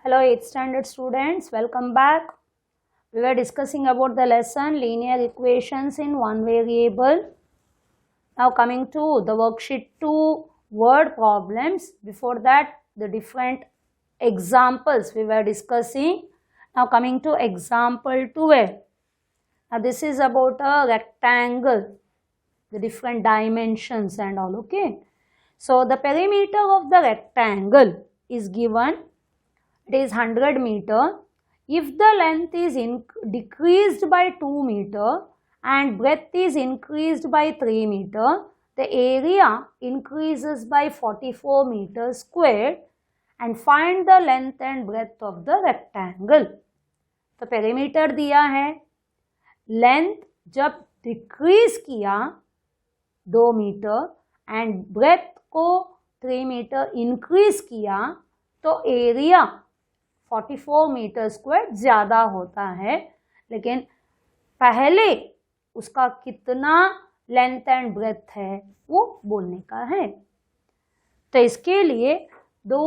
Hello 8th standard students, welcome back. We were discussing about the lesson linear equations in one variable. Now coming to the worksheet 2 word problems. Before that the different examples we were discussing. Now coming to example 12. Now this is about a rectangle, the different dimensions and all, okay. So the perimeter of the rectangle is given. It is 100 meter. If the length is decreased by 2 meter and breadth is increased by 3 meter, the area increases by 44 meters squared and find the length and breadth of the rectangle. तो perimeter दिया है, length जब decrease किया 2 metre and breadth को 3 metre increase किया तो area 44 metre square ज़्यादा होता है, लेकिन पहले उसका कितना लेंथ एंड ब्रेथ है वो बोलने का है। तो इसके लिए दो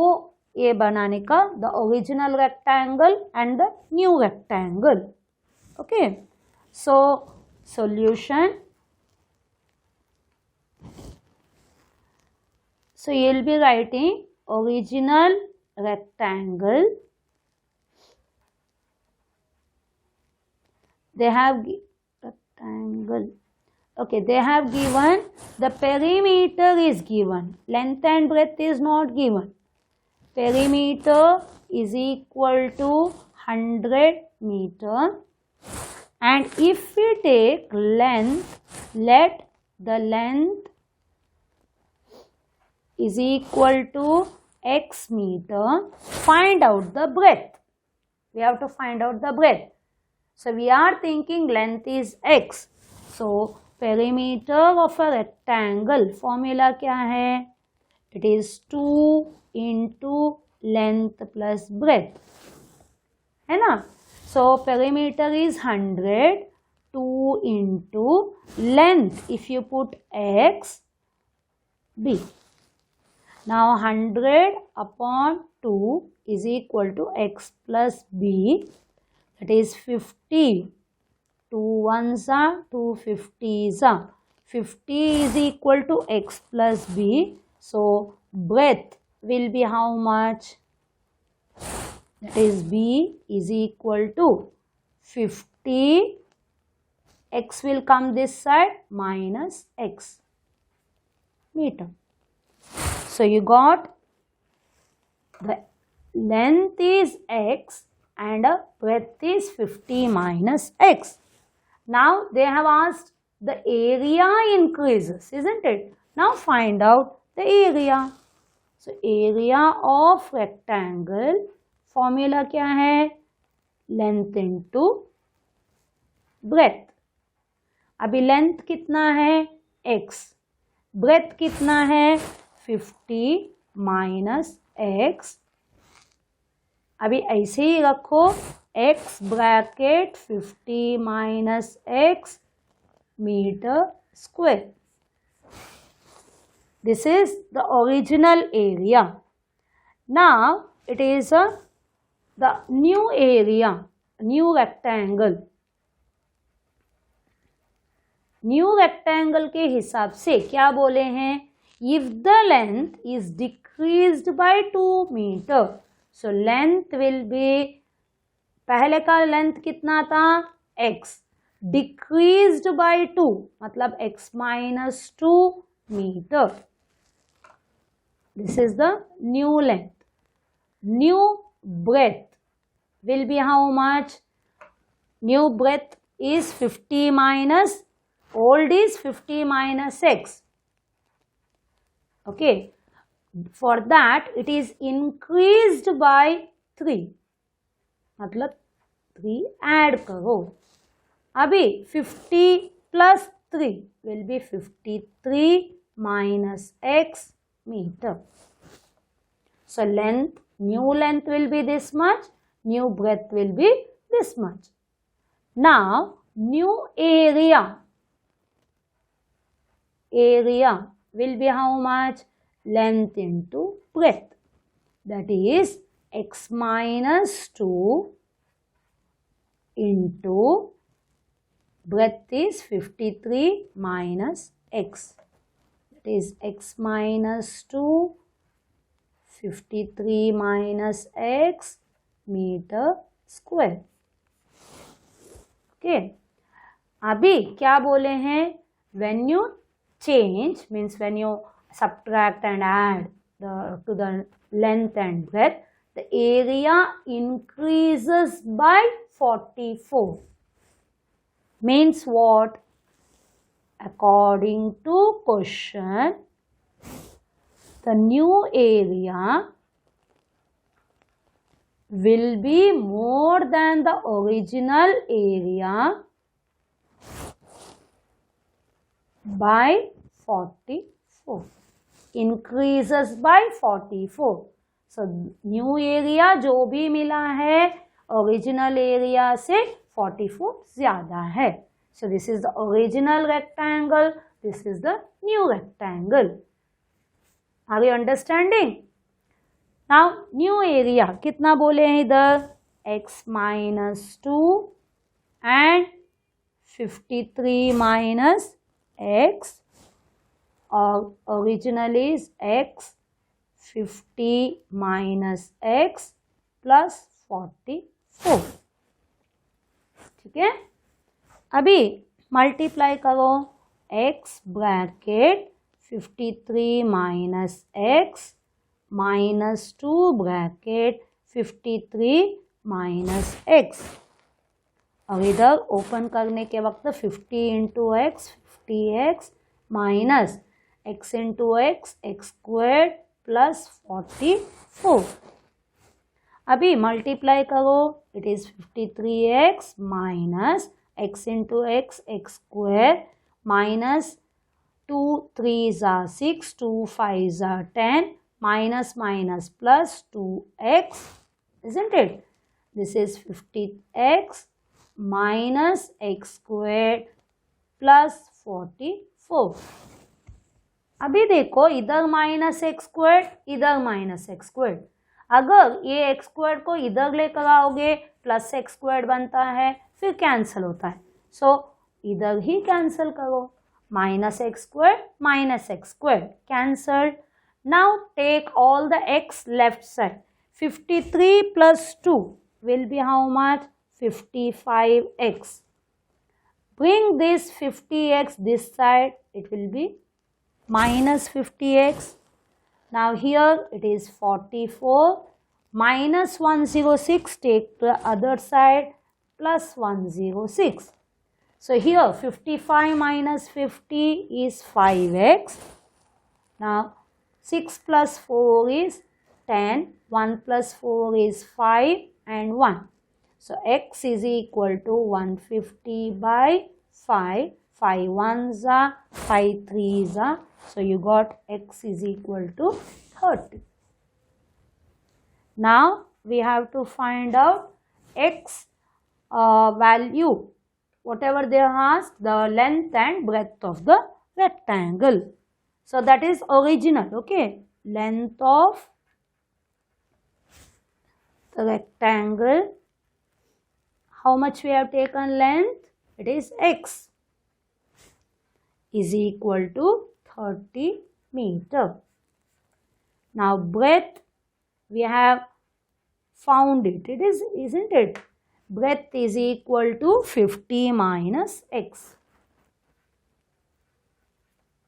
ये बनाने का, the original rectangle and the new rectangle. Okay, so solution, so you will be writing original rectangle. They have rectangle. Okay, they have given the perimeter is given. Length and breadth is not given. Perimeter is equal to 100 meter. And if we take length, let the length is equal to x meter. Find out the breadth. We have to find out the breadth. So we are thinking length is x. So perimeter of a rectangle formula क्या है? It is 2 into length plus breadth. है ना? So perimeter is 100. 2 into length. If you put x, b. Now 100 upon 2 is equal to x plus b. That is 50. 2 ones are 2 50s are. 50 is equal to x plus b. So breadth will be how much? That is b is equal to 50. X will come this side minus x meter. So you got the length is x and breadth is 50 minus x. Now they have asked the area increases, isn't it? Now find out the area. So area of rectangle formula क्या है? Length into breadth. अभी length कितना है? x. breadth कितना है? 50 minus x. अभी ऐसे ही रखो, x bracket 50 minus x meter square. This is the original area. Now it is the new area, new rectangle. New rectangle के हिसाब से क्या बोले हैं? If the length is decreased by 2 metre, so length will be, पहले का length कितना था? x. डिक्रीज्ड बाय 2 मतलब x minus 2 metre. This is the new length. New breadth will be how much? New breadth is 50 minus old is 50 minus x. Okay, for that it is increased by 3 मतलब 3 add करो. अभी 50 plus 3 will be 53 minus x meter. So length, new length will be this much, new breadth will be this much. Now new area will be how much? Length into breadth. That is x minus 2 into breadth is 53 minus x. That is x minus 2, 53 minus x meter square. Okay. अभी क्या बोले हैं? When you change means when you subtract and add to the length and breadth, the area increases by 44. Means what? According to question, the new area will be more than the original area by 44. Increases by 44. So new area जो भी मिला है original area से 44 ज़्यादा है. So this is the original rectangle. This is the new rectangle. Are you understanding? Now new area कितना बोले हैं इधर? X minus 2 and 53 minus x, or original is x 50 minus x plus 44. ठीक है. अभी मल्टीप्लाई करो x bracket 53 minus x minus 2 bracket 53 minus x. और इधर ओपन करने के वक्त 50 into x 50x minus x into x square plus 44. अभी मल्टीप्लाई करो. It is 53x minus x into x square minus 2 3s are 6 2 5s are 10 minus minus plus 2x, isn't it? This is 50x minus x squared plus 44. अभी देखो इधर minus x square इधर minus x square. अगर ये x square को इधर लेकर आओगे प्लस एक्स स्क्वायर बनता है, फिर कैंसिल होता है. सो इधर ही कैंसिल करो. Minus x square cancelled. Now take all the x left side. 53 plus 2 will be how much? 55x. Bring this 50x this side, it will be minus 50x. Now here it is 44 minus 106, take the other side, plus 106. So here 55 minus 50 is 5x. Now 6 plus 4 is 10, 1 plus 4 is 5 and 1. So x is equal to 150 by 5. 5 ones are, 5 threes are. So you got x is equal to 30. Now we have to find out x value. Whatever they asked, the length and breadth of the rectangle. So that is original, okay. Length of the rectangle. How much we have taken length? It is x is equal to 30 meter. Now breadth we have found it. It is, isn't it? Breadth is equal to 50 minus x.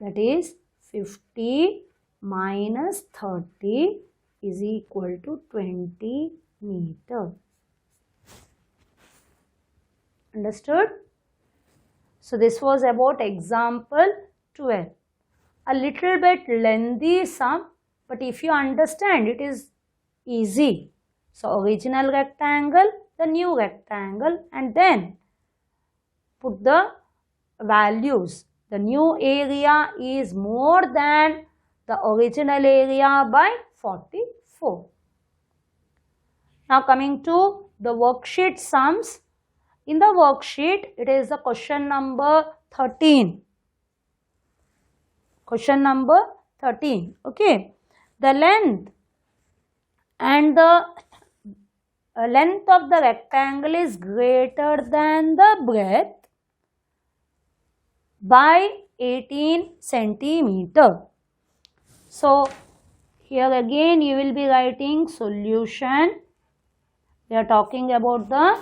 That is 50 minus 30 is equal to 20 meter. Understood? So this was about example 12. A little bit lengthy sum, but if you understand, it is easy. So original rectangle, the new rectangle, and then put the values. The new area is more than the original area by 44. Now coming to the worksheet sums. In the worksheet, it is the question number 13. Question number 13. Okay. The length and the length of the rectangle is greater than the breadth by 18 centimeter. So here again you will be writing solution. We are talking about the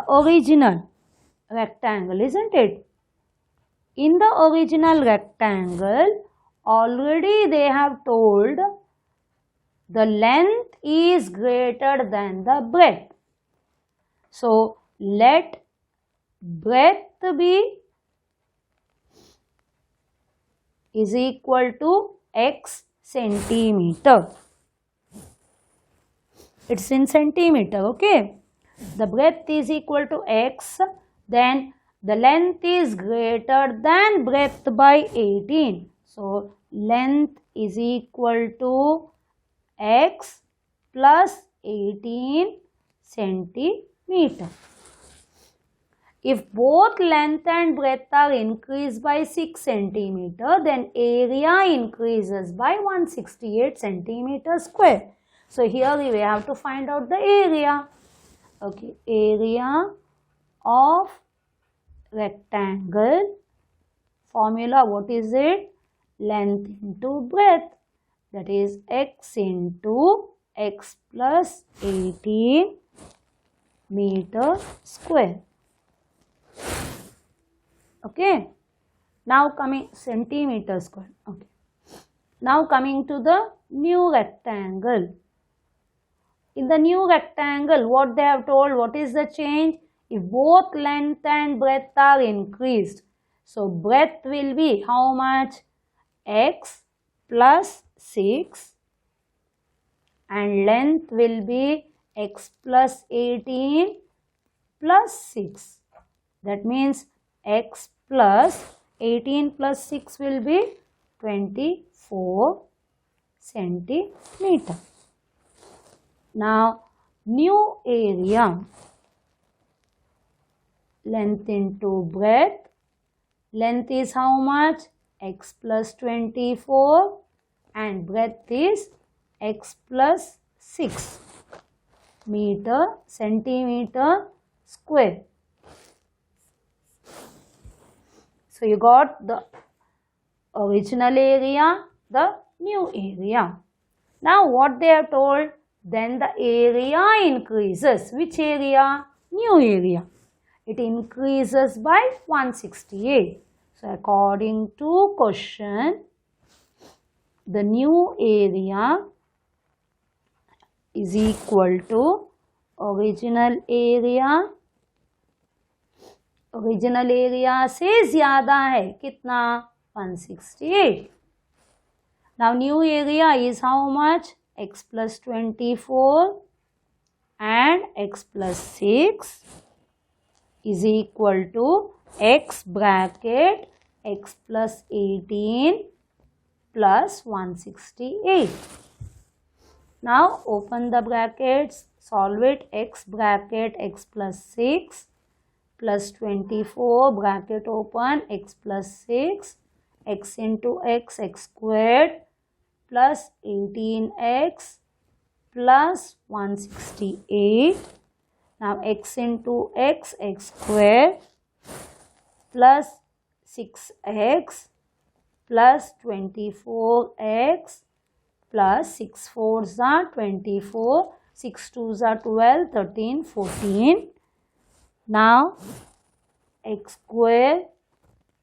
original rectangle, isn't it? In the original rectangle, already they have told the length is greater than the breadth. So let breadth be is equal to x centimeter. It's in centimeter, okay? The breadth is equal to x, then the length is greater than breadth by 18. So length is equal to x plus 18 centimeter. If both length and breadth are increased by 6 centimeter, then area increases by 168 centimeter square. So here we have to find out the area. Okay, area of rectangle, formula what is it? Length into breadth, that is x into x plus 18 meter square. Okay, now coming centimeter square. Okay, now coming to the new rectangle. In the new rectangle, what they have told, what is the change? If both length and breadth are increased, so breadth will be how much? X plus 6 and length will be x plus 18 plus 6. That means x plus 18 plus 6 will be 24 centimeter. Now new area, length into breadth, length is how much? X plus 24 and breadth is x plus 6 meter centimeter square. So you got the original area, the new area. Now what they have told? Then the area increases. Which area? New area. It increases by 168. So according to question, the new area is equal to original area. Original area से ज़्यादा है कितना? 168. Now new area is how much? X plus 24 and x plus 6 is equal to x bracket x plus 18 plus 168. Now open the brackets, solve it. X bracket x plus 6 plus 24 bracket open x plus 6, x into x, x squared plus 18x plus 168. Now x into x, x squared plus 6x plus 24x plus 6 4s are 24, 6 2s are 12, 13, 14. Now x square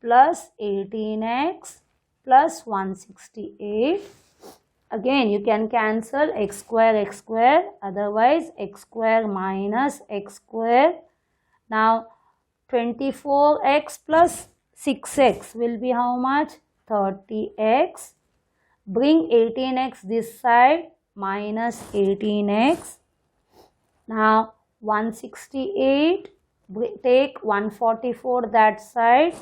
plus 18x plus 168. Again you can cancel x square, otherwise x square minus x square. Now 24x plus 6x will be how much? 30x. Bring 18x this side, minus 18x. Now 168, take 144 that side.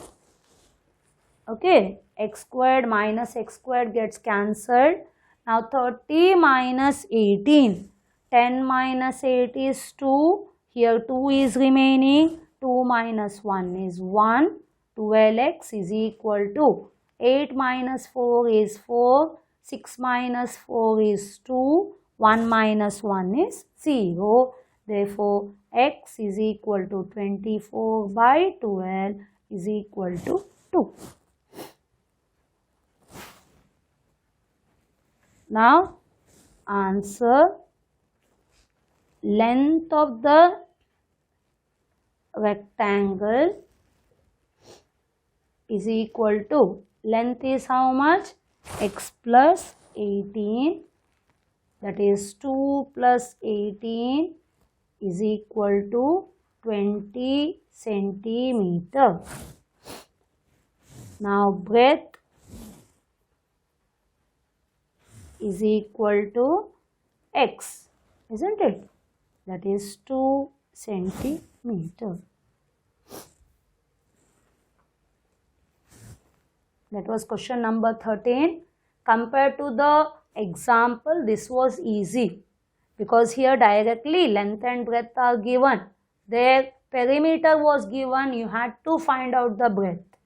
Okay, x squared minus x squared gets cancelled. Now 30 minus 18, 10 minus 8 is 2, here 2 is remaining, 2 minus 1 is 1, 12x is equal to 8 minus 4 is 4, 6 minus 4 is 2, 1 minus 1 is 0. Therefore, x is equal to 24 by 12 is equal to 2. Now, answer. Length of the rectangle is equal to, length is how much? X plus 18, that is 2 plus 18 is equal to 20 centimeter. Now breadth is equal to x, isn't it? That is 2 centimeter. That was question number 13. Compared to the example, this was easy because here directly length and breadth are given. Their perimeter was given. You had to find out the breadth.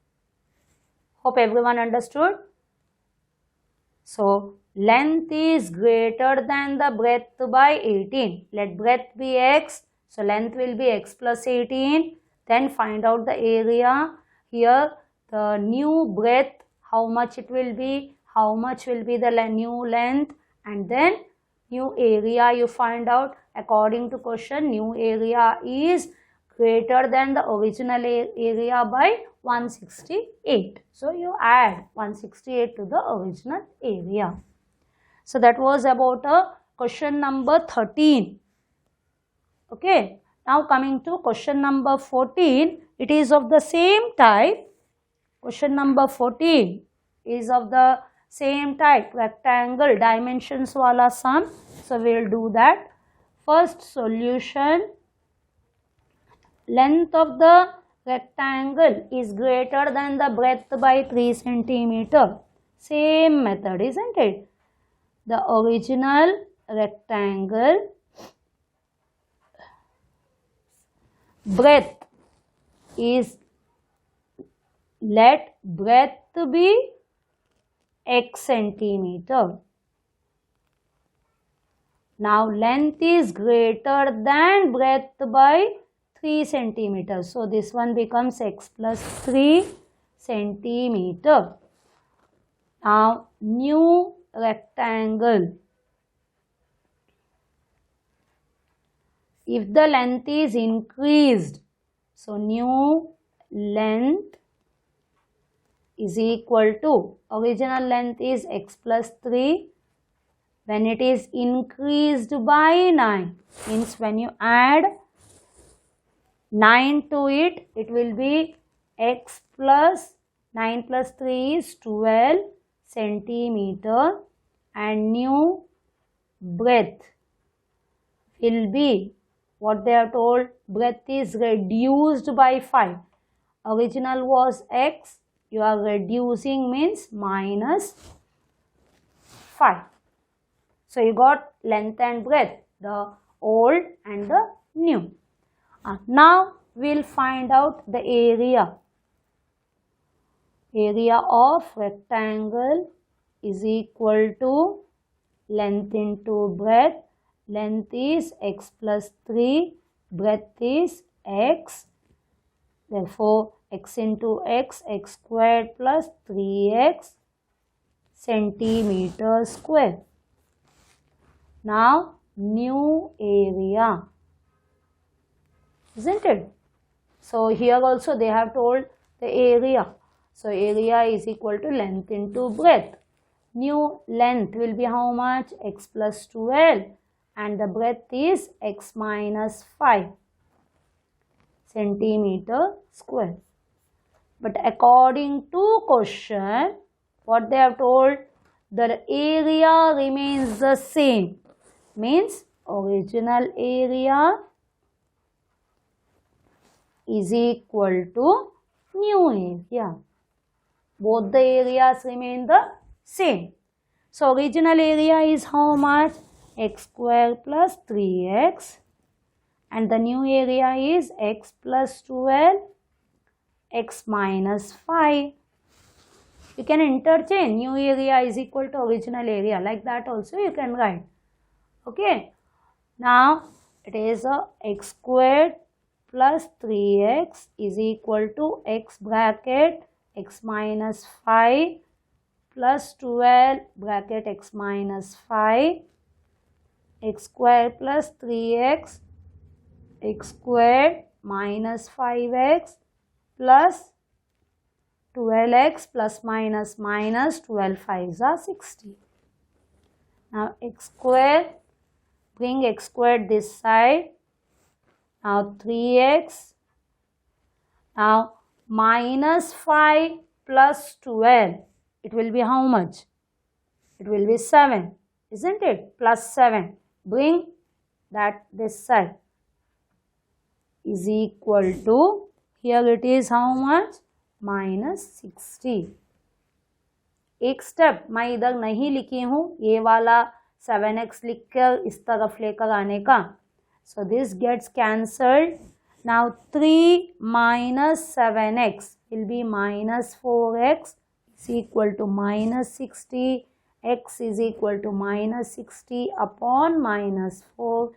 Hope everyone understood. So, length is greater than the breadth by 18. Let breadth be x. So, length will be x plus 18. Then find out the area. Here, the new breadth, how much it will be, how much will be the new length, and then new area you find out. According to question, new area is greater than the original area by 168. So, you add 168 to the original area. So, that was about question number 13. Okay. Now, coming to question number 14, it is of the same type. Question number 14 is of the same type, rectangle, dimensions wala sum. So, we will do that. First solution, length of the rectangle is greater than the breadth by 3 centimeter. Same method, isn't it? The original rectangle breadth is, let breadth be x centimeter. Now length is greater than breadth by 3 centimeters. So this one becomes x plus 3 centimeter. Now new rectangle. If the length is increased, so new length is equal to, original length is x plus 3. When it is increased by 9, means when you add 9 to it, it will be x plus 9 plus 3 is 12 centimeter, and new breadth will be, what they are told, breadth is reduced by 5. Original was x, you are reducing means minus 5. So, you got length and breadth, the old and the new. Now, we will find out the area. Area of rectangle is equal to length into breadth. Length is x plus 3, breadth is x. Therefore, x into x, x squared plus 3x centimeter square. Now, new area, isn't it? So, here also they have told the area. So, area is equal to length into breadth. New length will be how much? X plus 12, and the breadth is x minus 5 centimeter square. But according to question, what they have told, the area remains the same. Means original area is equal to new area. Both the areas remain the same. So, original area is how much? X square plus 3x, and the new area is x plus 12, x minus 5. You can interchange new area is equal to original area, like that also you can write. Okay. Now it is a x squared plus 3x is equal to x bracket x minus 5 plus 12 bracket x minus 5 x squared plus 3x x squared minus 5x plus 12x plus minus minus 12 5s are 60. Now x squared, bring x squared this side. Now 3x. Now minus 5 plus 12. It will be how much? It will be 7, isn't it? Plus 7. Bring that this side. Is equal to, here it is how much? minus 60. एक step मैं इधर नहीं लिखी हूँ, ये वाला 7x लिखकर इस तरफ लेकर आने का. So this gets cancelled. Now 3 minus 7x will be minus 4x is equal to minus 60. X is equal to minus 60 upon minus 4.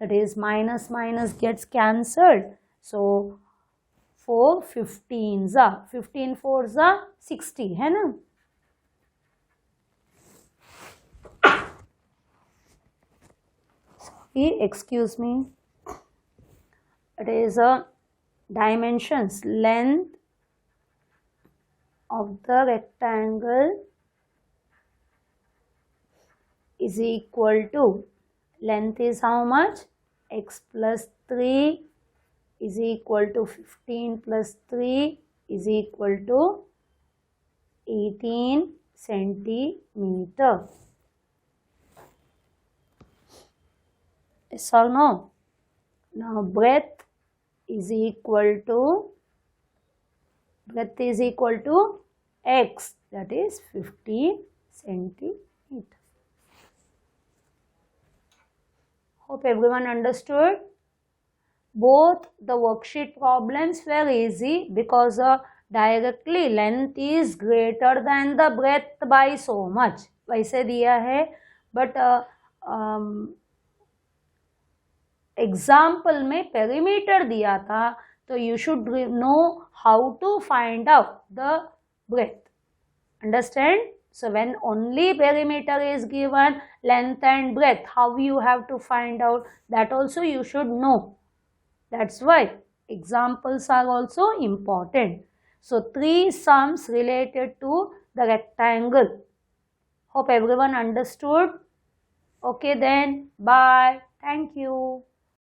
That is minus minus gets cancelled. So 4 15s are 15 4s are 60 है ना. Sorry, excuse me. It is a dimensions, length of the rectangle is equal to, length is how much? X plus 3 is equal to 15 plus 3 is equal to 18 centimeter. Yes or no? Now breadth is equal to x, that is 50 centimeter. Hope everyone understood. Both the worksheet problems were easy because directly length is greater than the breadth by so much. वैसे दिया है, but example में perimeter दिया था, तो you should know how to find out the breadth. Understand? So when only perimeter is given, length and breadth, how you have to find out, that also you should know. That's why examples are also important. So 3 sums related to the rectangle. Hope everyone understood. Okay then, bye. Thank you.